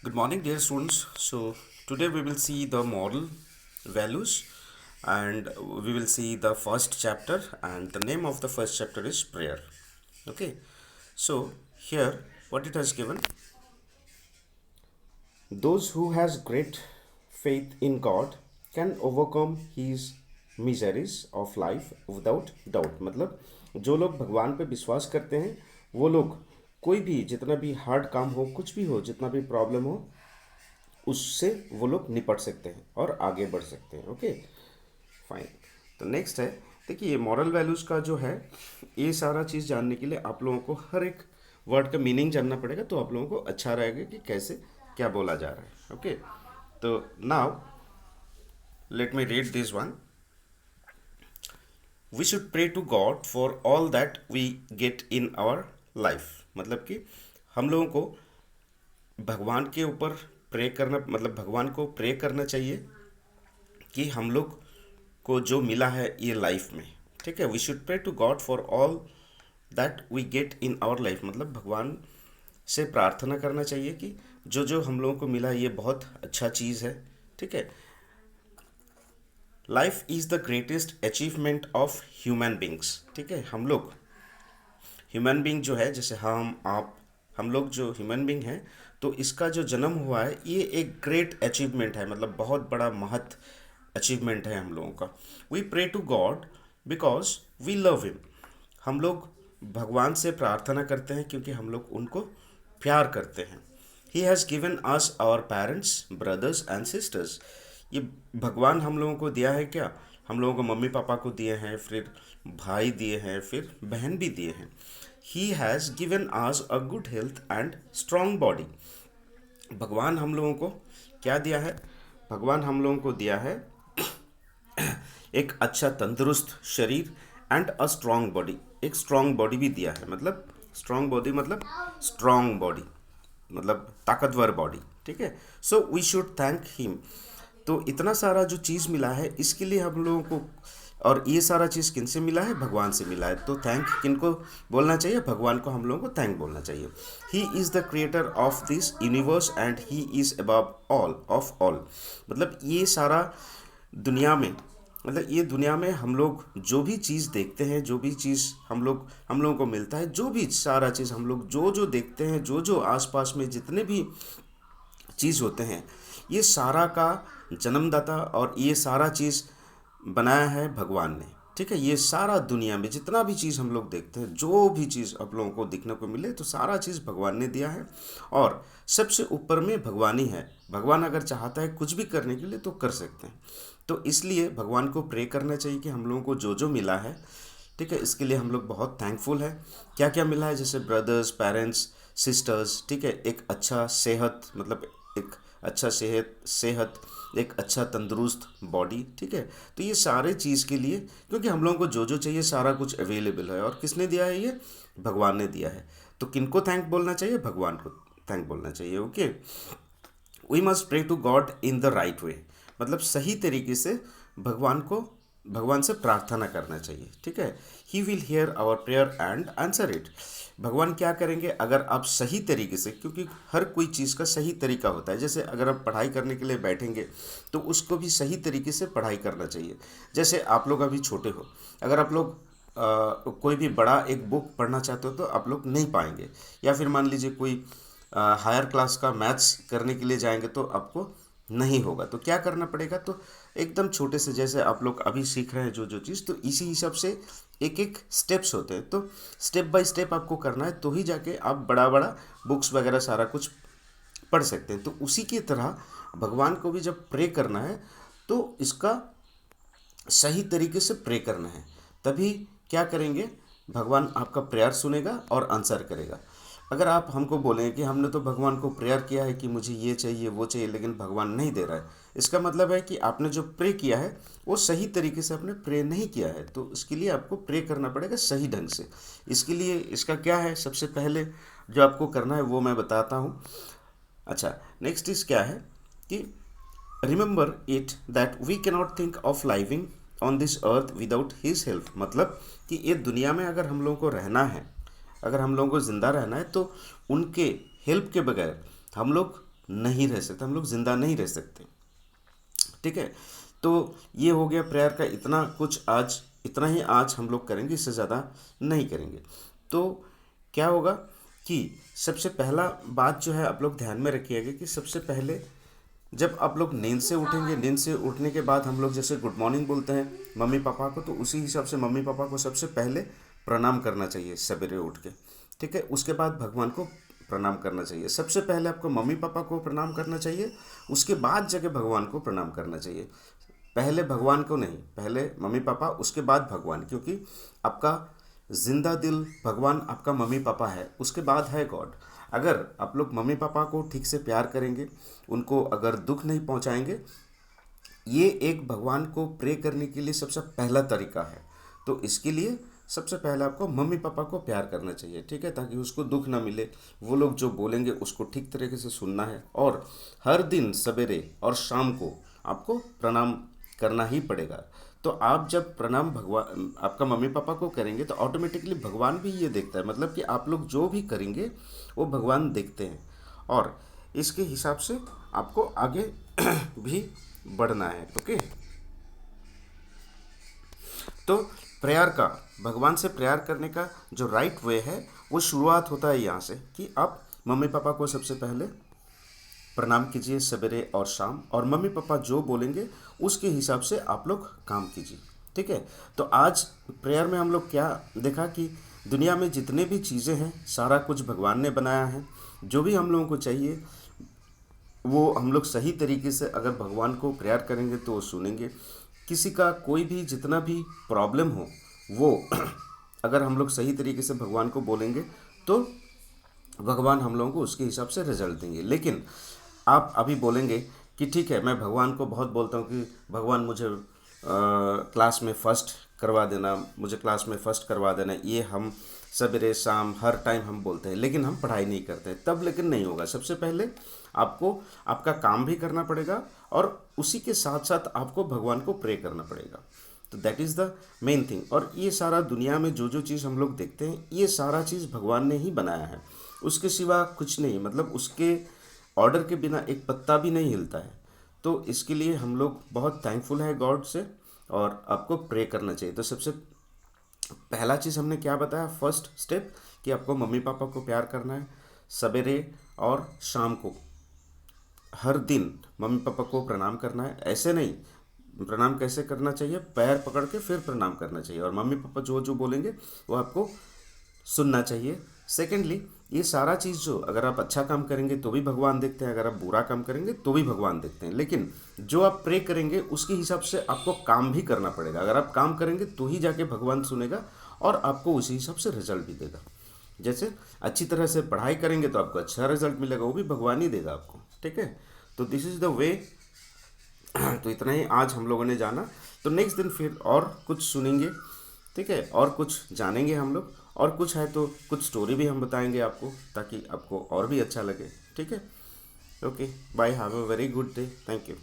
Good morning, dear students. So, today we will see the moral values and we will see the first chapter, and the name of the first chapter is prayer. Okay, so here what it has given, those who has great faith in God can overcome his miseries of life without doubt. मतलब जो लोग भगवान पे विश्वास करते हैं वो लोग कोई भी जितना भी हार्ड काम हो, कुछ भी हो, जितना भी प्रॉब्लम हो, उससे वो लोग निपट सकते हैं और आगे बढ़ सकते हैं। Okay, fine. तो नेक्स्ट है, देखिए ये मॉरल वैल्यूज़ का जो है, ये सारा चीज़ जानने के लिए आप लोगों को हर एक वर्ड का मीनिंग जानना पड़ेगा, तो आप लोगों को अच्छा रहेगा कि कैसे क्या बोला जा रहा है। ओके, तो now let me read this one. We should pray to God for all that we get in our life. मतलब कि हम लोगों को भगवान के ऊपर प्रे करना, मतलब भगवान को प्रे करना चाहिए कि हम लोग को जो मिला है ये लाइफ में, ठीक है। We should pray to God for all that we get in our life. मतलब भगवान से प्रार्थना करना चाहिए कि जो जो हम लोगों को मिला है ये बहुत अच्छा चीज़ है, ठीक है। Life is the greatest achievement of human beings, ठीक है। हम लोग ह्यूमन बींग जो है, जैसे आप हम लोग जो ह्यूमन बींग हैं, तो इसका जो जन्म हुआ है ये एक ग्रेट अचीवमेंट है, मतलब बहुत बड़ा महत अचीवमेंट है हम लोगों का। We pray to God because we love him. हम लोग भगवान से प्रार्थना करते हैं क्योंकि हम लोग उनको प्यार करते हैं। He has given us our parents, brothers and sisters. ये भगवान हम लोगों को दिया है क्या? हम लोगों को मम्मी पापा को दिए हैं, फिर भाई दिए हैं, फिर बहन भी दिए हैं। He has given us a good health and strong body. भगवान हम लोगों को क्या दिया है? भगवान हम लोगों को दिया है एक अच्छा तंदुरुस्त शरीर एंड अ स्ट्रॉन्ग बॉडी। एक स्ट्रॉन्ग बॉडी भी दिया है, मतलब स्ट्रॉन्ग बॉडी मतलब स्ट्रॉन्ग बॉडी मतलब ताकतवर बॉडी, ठीक है। So we should thank him. तो इतना सारा जो चीज़ मिला है इसके लिए हम लोगों को, और ये सारा चीज़ किन से मिला है? भगवान से मिला है। तो थैंक किन को बोलना चाहिए? भगवान को हम लोगों को थैंक बोलना चाहिए। He is the creator of this universe and he is above all of all. मतलब ये सारा दुनिया में, मतलब ये दुनिया में हम लोग जो भी चीज़ देखते हैं, जो भी चीज़ हम लोगों को मिलता है, जो भी सारा चीज़ हम लोग जो जो देखते हैं, जो जो आसपास में जितने भी चीज़ होते हैं, ये सारा का जन्मदाता और ये सारा चीज़ बनाया है भगवान ने, ठीक है। ये सारा दुनिया में जितना भी चीज़ हम लोग देखते हैं, जो भी चीज़ आप लोगों को दिखने को मिले, तो सारा चीज़ भगवान ने दिया है। और सबसे ऊपर में भगवान ही है। भगवान अगर चाहता है कुछ भी करने के लिए तो कर सकते हैं। तो इसलिए भगवान को प्रे करना चाहिए कि हम लोगों को जो जो मिला है, ठीक है, इसके लिए हम लोग बहुत थैंकफुल है। क्या क्या मिला है? जैसे ब्रदर्स, पेरेंट्स, सिस्टर्स, ठीक है, एक अच्छा सेहत, मतलब एक अच्छा सेहत, एक अच्छा तंदुरुस्त बॉडी, ठीक है। तो ये सारे चीज़ के लिए, क्योंकि हम लोगों को जो जो चाहिए सारा कुछ अवेलेबल है, और किसने दिया है? ये भगवान ने दिया है। तो किनको थैंक बोलना चाहिए? भगवान को थैंक बोलना चाहिए। Okay, we must pray to God in the right way. मतलब सही तरीके से भगवान को, भगवान से प्रार्थना करना चाहिए, ठीक है। He will hear our prayer and answer it. भगवान क्या करेंगे अगर आप सही तरीके से, क्योंकि हर कोई चीज़ का सही तरीका होता है। जैसे अगर आप पढ़ाई करने के लिए बैठेंगे तो उसको भी सही तरीके से पढ़ाई करना चाहिए। जैसे आप लोग अभी छोटे हो, अगर आप लोग कोई भी बड़ा एक बुक पढ़ना चाहते हो तो आप लोग नहीं पाएंगे। या फिर मान लीजिए कोई हायर क्लास का मैथ्स करने के लिए जाएंगे तो आपको नहीं होगा। तो क्या करना पड़ेगा? तो एकदम छोटे से, जैसे आप लोग अभी सीख रहे हैं जो जो चीज़, तो इसी हिसाब से एक एक स्टेप्स होते हैं। तो स्टेप बाय स्टेप आपको करना है, तो ही जाके आप बड़ा बड़ा बुक्स वगैरह सारा कुछ पढ़ सकते हैं। तो उसी की तरह भगवान को भी जब प्रे करना है तो इसका सही तरीके से प्रे करना है, तभी क्या करेंगे? भगवान आपका प्रेयर सुनेगा और आंसर करेगा। अगर आप हमको बोलें कि हमने तो भगवान को प्रेयर किया है कि मुझे ये चाहिए वो चाहिए, लेकिन भगवान नहीं दे रहा है, इसका मतलब है कि आपने जो प्रे किया है वो सही तरीके से आपने प्रे नहीं किया है। तो इसके लिए आपको प्रे करना पड़ेगा सही ढंग से। इसके लिए इसका क्या है, सबसे पहले जो आपको करना है वो मैं बताता हूँ। अच्छा, नेक्स्ट इज क्या है कि remember it that we cannot think of living on this earth without his help. मतलब कि ये दुनिया में अगर हम लोगों को रहना है, अगर हम लोगों को ज़िंदा रहना है, तो उनके हेल्प के बगैर हम लोग नहीं रह सकते, हम लोग जिंदा नहीं रह सकते। ठीक है, तो ये हो गया प्रेयर का इतना कुछ, आज इतना ही आज हम लोग करेंगे, इससे ज़्यादा नहीं करेंगे। तो क्या होगा कि सबसे पहला बात जो है आप लोग ध्यान में रखिएगा कि सबसे पहले जब आप लोग नींद से उठेंगे, नींद से उठने के बाद हम लोग जैसे गुड मॉर्निंग बोलते हैं मम्मी पापा को, तो उसी हिसाब से मम्मी पापा को सबसे पहले प्रणाम करना चाहिए सवेरे उठ के। ठीक है, उसके बाद भगवान को प्रणाम करना चाहिए। सबसे पहले आपको मम्मी पापा को प्रणाम करना चाहिए, उसके बाद जगह भगवान को प्रणाम करना चाहिए। पहले भगवान को नहीं, पहले मम्मी पापा उसके बाद भगवान, क्योंकि आपका जिंदा दिल भगवान आपका मम्मी पापा है, उसके बाद है गॉड। अगर आप लोग मम्मी पापा को ठीक से प्यार करेंगे, उनको अगर दुख नहीं पहुंचाएंगे, ये एक भगवान को प्रे करने के लिए सबसे पहला तरीका है। तो इसके लिए सबसे पहले आपको मम्मी पापा को प्यार करना चाहिए। ठीक है, ताकि उसको दुख ना मिले, वो लोग जो बोलेंगे उसको ठीक तरीके से सुनना है, और हर दिन सवेरे और शाम को आपको प्रणाम करना ही पड़ेगा। तो आप जब प्रणाम भगवान आपका मम्मी पापा को करेंगे तो ऑटोमेटिकली भगवान भी ये देखता है, मतलब कि आप लोग जो भी करेंगे वो भगवान देखते हैं, और इसके हिसाब से आपको आगे भी बढ़ना है। ओके, तो प्रेयर का, भगवान से प्रेयर करने का जो राइट वे है वो शुरुआत होता है यहाँ से कि आप मम्मी पापा को सबसे पहले प्रणाम कीजिए सवेरे और शाम, और मम्मी पापा जो बोलेंगे उसके हिसाब से आप लोग काम कीजिए। ठीक है, तो आज प्रेयर में हम लोग क्या देखा कि दुनिया में जितने भी चीज़ें हैं सारा कुछ भगवान ने बनाया है। जो भी हम लोगों को चाहिए वो हम लोग सही तरीके से अगर भगवान को प्रेयर करेंगे तो वो सुनेंगे। किसी का कोई भी जितना भी प्रॉब्लम हो वो अगर हम लोग सही तरीके से भगवान को बोलेंगे तो भगवान हम लोगों को उसके हिसाब से रिजल्ट देंगे। लेकिन आप अभी बोलेंगे कि ठीक है, मैं भगवान को बहुत बोलता हूँ कि भगवान मुझे क्लास में फ़र्स्ट करवा देना, मुझे क्लास में फ़र्स्ट करवा देना, ये हम सवेरे शाम हर टाइम हम बोलते हैं, लेकिन हम पढ़ाई नहीं करते, तब लेकिन नहीं होगा। सबसे पहले आपको आपका काम भी करना पड़ेगा और उसी के साथ साथ आपको भगवान को प्रे करना पड़ेगा। तो that is the main thing. और ये सारा दुनिया में जो जो चीज़ हम लोग देखते हैं ये सारा चीज़ भगवान ने ही बनाया है, उसके सिवा कुछ नहीं, मतलब उसके ऑर्डर के बिना एक पत्ता भी नहीं हिलता है। तो इसके लिए हम लोग बहुत थैंकफुल है गॉड से, और आपको प्रे करना चाहिए। तो सबसे पहला चीज़ हमने क्या बताया, फर्स्ट स्टेप, कि आपको मम्मी पापा को प्यार करना है, सवेरे और शाम को हर दिन मम्मी पापा को प्रणाम करना है। ऐसे नहीं, प्रणाम कैसे करना चाहिए, पैर पकड़ के फिर प्रणाम करना चाहिए, और मम्मी पापा जो जो बोलेंगे वो आपको सुनना चाहिए। सेकेंडली, ये सारा चीज़ जो अगर आप अच्छा काम करेंगे तो भी भगवान देखते हैं, अगर आप बुरा काम करेंगे तो भी भगवान देखते हैं, लेकिन जो आप प्रे करेंगे उसके हिसाब से आपको काम भी करना पड़ेगा। अगर आप काम करेंगे तो ही जाके भगवान सुनेगा और आपको उसी हिसाब से रिजल्ट भी देगा। जैसे अच्छी तरह से पढ़ाई करेंगे तो आपको अच्छा रिजल्ट मिलेगा, वो भी भगवान ही देगा आपको। ठीक है, तो दिस इज़ द वे। तो इतना ही आज हम लोगों ने जाना, तो नेक्स्ट दिन फिर और कुछ सुनेंगे। ठीक है, और कुछ जानेंगे हम लोग, और कुछ है तो कुछ स्टोरी भी हम बताएंगे आपको, ताकि आपको और भी अच्छा लगे। ठीक है, okay, bye, have a very good day, thank you.